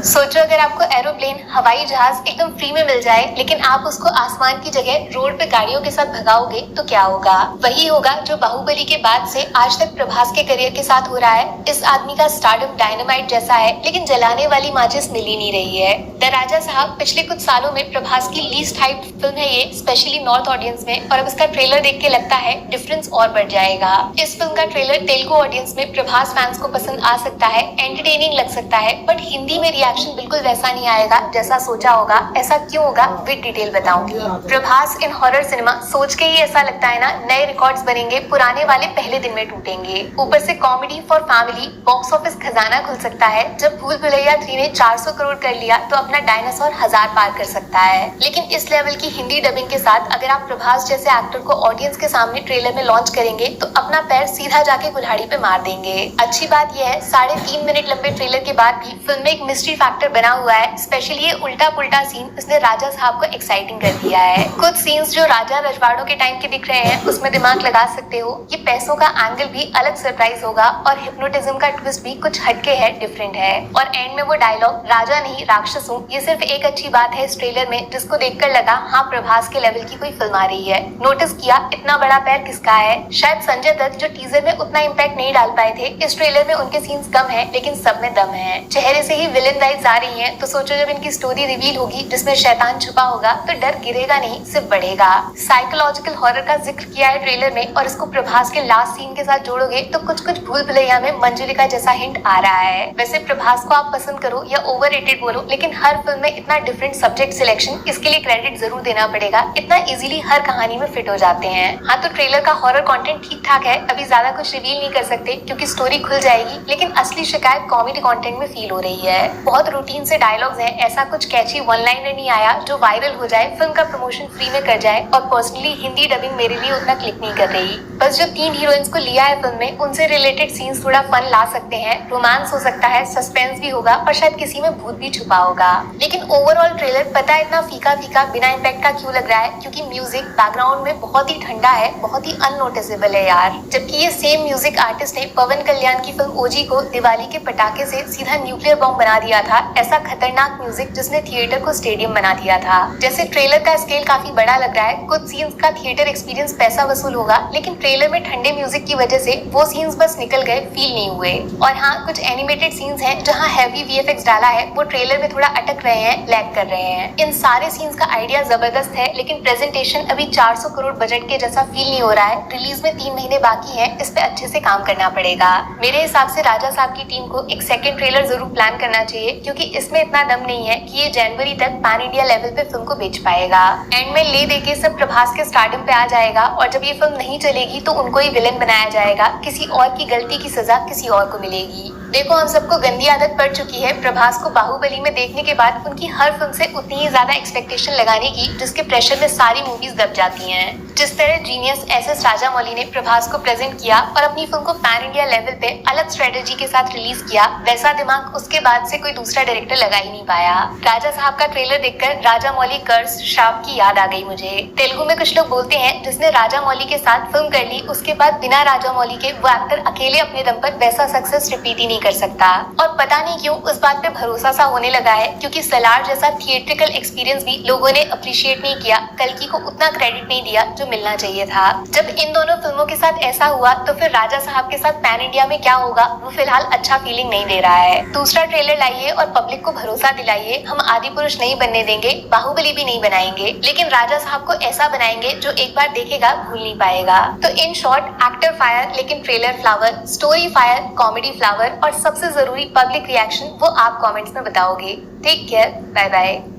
सोचो अगर आपको एरोप्लेन, हवाई जहाज एकदम फ्री में मिल जाए, लेकिन आप उसको आसमान की जगह रोड पे गाड़ियों के साथ भगाओगे तो क्या होगा? वही होगा जो बाहुबली के बाद से आज तक प्रभास के करियर के साथ हो रहा है। इस आदमी का स्टारडम डायनामाइट जैसा है, लेकिन जलाने वाली माचिस मिल ही नहीं रही है। द राजा साहब पिछले कुछ सालों में प्रभास की लीस्ट हाइप्ड फिल्म है ये, स्पेशली नॉर्थ ऑडियंस में, और अब इसका ट्रेलर देख के लगता है डिफरेंस और बढ़ जाएगा। इस फिल्म का ट्रेलर तेलुगु ऑडियंस में प्रभास फैंस को पसंद आ सकता है, एंटरटेनिंग लग सकता है, बट हिंदी में रिएक्शन बिल्कुल वैसा नहीं आएगा जैसा सोचा होगा। ऐसा क्यों होगा विद डिटेल बताऊंगी। प्रभास इन हॉरर सिनेमा सोच के ही ऐसा लगता है ना, नए रिकॉर्ड्स बनेंगे, पुराने वाले पहले दिन में टूटेंगे। ऊपर से comedy for family, box office खजाना खुल सकता है। जब भूल भुलैया 3 ने 400 करोड़ कर लिया तो अपना डायनासोर 1000 पार कर सकता है। लेकिन इस लेवल की हिंदी डबिंग के साथ अगर आप प्रभास जैसे एक्टर को ऑडियंस के सामने ट्रेलर में लॉन्च करेंगे तो अपना पैर सीधा जाके कुल्हाड़ी पे मार देंगे। अच्छी बात यह है 3.5 मिनट लंबे ट्रेलर के बाद भी फिल्म में एक मिस्ट्री फैक्टर बना हुआ है। स्पेशली ये उल्टा पुल्टा सीन इसने राजा साहब को एक्साइटिंग कर दिया है। कुछ सीन्स जो राजा रजवाड़ों के टाइम के दिख रहे हैं उसमें दिमाग लगा सकते हो। ये पैसों का एंगल भी अलग सरप्राइज होगा और हिप्नोटिज्म का ट्विस्ट भी कुछ हटके है, डिफरेंट है। और एंड में वो डायलॉग राजा नहीं राक्षस हूँ, ये सिर्फ एक अच्छी बात है इस ट्रेलर में, जिसको देखकर लगा हाँ प्रभास के लेवल की कोई फिल्म आ रही है। नोटिस किया इतना बड़ा पैर किसका है? शायद संजय दत्त जो टीजर में उतना इम्पैक्ट नहीं डाल पाए थे। इस ट्रेलर में उनके सीन्स कम है लेकिन सब में दम है। चेहरे से ही विलेन वाइब्स आ रही हैं, तो सोचो जब इनकी स्टोरी रिवील होगी जिसमें शैतान छुपा होगा तो डर गिरेगा नहीं सिर्फ बढ़ेगा। साइकोलॉजिकल हॉरर का जिक्र किया है ट्रेलर में और इसको प्रभास के लास्ट सीन के साथ जोड़ोगे तो कुछ कुछ भूल भुलैया में मंजुलिका जैसा हिंट आ रहा है। वैसे प्रभास को आप पसंद करो या ओवररेटेड बोलो, लेकिन हर फिल्म में इतना डिफरेंट सब्जेक्ट सिलेक्शन, इसके लिए क्रेडिट जरूर देना पड़ेगा। इतना इजीली हर कहानी में फिट हो जाते हैं। हाँ तो ट्रेलर का हॉरर कंटेंट ठीक ठाक है, अभी ज्यादा कुछ रिवील नहीं कर सकते क्योंकि स्टोरी खुल जाएगी, लेकिन असली शिकायत कॉमेडी कंटेंट में फील हो रही है। बहुत रूटीन से डायलॉग्स हैं, ऐसा कुछ कैची वन लाइनर नहीं आया जो वायरल हो जाए, फिल्म का प्रमोशन फ्री में कर जाए। और पर्सनली हिंदी डबिंग मेरे लिए उतना क्लिक नहीं कर रही। बस जो 3 हीरोइंस को लिया है फिल्म में उनसे रिलेटेड सीन्स थोड़ा फन ला सकते हैं, रोमांस हो सकता है, सस्पेंस भी होगा और शायद किसी में भूत भी छुपा होगा। लेकिन ओवरऑल ट्रेलर पता है इतना फीका फीका बिना इम्पैक्ट का क्यों लग रहा है? क्योंकि म्यूजिक बैकग्राउंड में बहुत ही ठंडा है, बहुत ही अननोटिसेबल है यार। जबकि ये सेम म्यूजिक आर्टिस्ट ने पवन कल्याण की फिल्म ओजी को दिवाली के पटाखे से सीधा न्यूक्लियर बॉम्ब बना दिया था। ऐसा खतरनाक म्यूजिक जिसने थिएटर को स्टेडियम बना दिया था। जैसे ट्रेलर का स्केल काफी बड़ा लग रहा है, कुछ सीन्स का थिएटर एक्सपीरियंस पैसा वसूल होगा, लेकिन ट्रेलर में ठंडे म्यूजिक की वजह से वो सीन्स बस निकल गए, फील नहीं हुए। और हाँ कुछ एनिमेटेड सीन्स हैं जहाँ हैवी वीएफएक्स डाला है, वो ट्रेलर में थोड़ा अटक रहे हैं, लैग कर रहे हैं। इन सारे सीन्स का आइडिया जबरदस्त है, लेकिन प्रेजेंटेशन अभी 400 करोड़ बजट के जैसा फील नहीं हो रहा है। रिलीज में 3 महीने बाकी है, इस पे अच्छे से काम करना पड़ेगा। मेरे हिसाब से राजा साहब की टीम को एक सेकंड ट्रेलर जरूर प्लान करना चाहिए, क्योंकि इसमें इतना दम नहीं है कि ये जनवरी तक पैन इंडिया लेवल पे फिल्म को बेच पाएगा। एंड में ले दे के सब प्रभास के स्टारडम पे आ जाएगा और जब ये फिल्म नहीं चलेगी तो उनको ही विलेन बनाया जाएगा। किसी और की गलती की सजा किसी और को मिलेगी। देखो हम सबको गंदी आदत पड़ चुकी है प्रभास को बाहुबली में देखने के बाद उनकी हर फिल्म से उतनी ही ज्यादा एक्सपेक्टेशन लगाने की, जिसके प्रेशर में सारी मूवीज दब जाती हैं। जिस तरह जीनियस एसएस राजामौली ने प्रभास को प्रेजेंट किया और अपनी फिल्म को पैन इंडिया लेवल पे अलग स्ट्रेटेजी के साथ रिलीज किया, वैसा दिमाग उसके बाद से कोई दूसरा डायरेक्टर लगा ही नहीं पाया। राजा साहब का ट्रेलर देखकर राजामौली कर्स श्राप की याद आ गई मुझे। तेलुगु में कुछ लोग बोलते हैं जिसने राजामौली के साथ फिल्म कर ली उसके बाद बिना राजामौली के वो एक्टर अकेले अपने दम पर वैसा सक्सेस रिपीट ही नहीं कर सकता। और पता नहीं क्यों उस बात पे भरोसा सा होने लगा है, क्योंकि सलार जैसा थिएट्रिकल एक्सपीरियंस भी लोगों ने अप्रिशिएट नहीं किया, कल्कि को उतना क्रेडिट नहीं दिया जो मिलना चाहिए था। जब इन दोनों फिल्मों के साथ ऐसा हुआ तो फिर राजा साहब के साथ पैन इंडिया में क्या होगा, वो फिलहाल अच्छा फीलिंग नहीं दे रहा है। दूसरा ट्रेलर लाइए और पब्लिक को भरोसा दिलाइए, हम आदि पुरुष नहीं बनने देंगे, बाहुबली भी नहीं बनाएंगे, लेकिन राजा साहब को ऐसा बनाएंगे जो एक बार देखेगा भूल नहीं पाएगा। तो इन शॉर्ट, एक्टर फायर लेकिन trailer flower, story fire, comedy flower और सबसे जरूरी पब्लिक रिएक्शन, वो आप कमेंट्स में बताओगे। Take care, bye bye.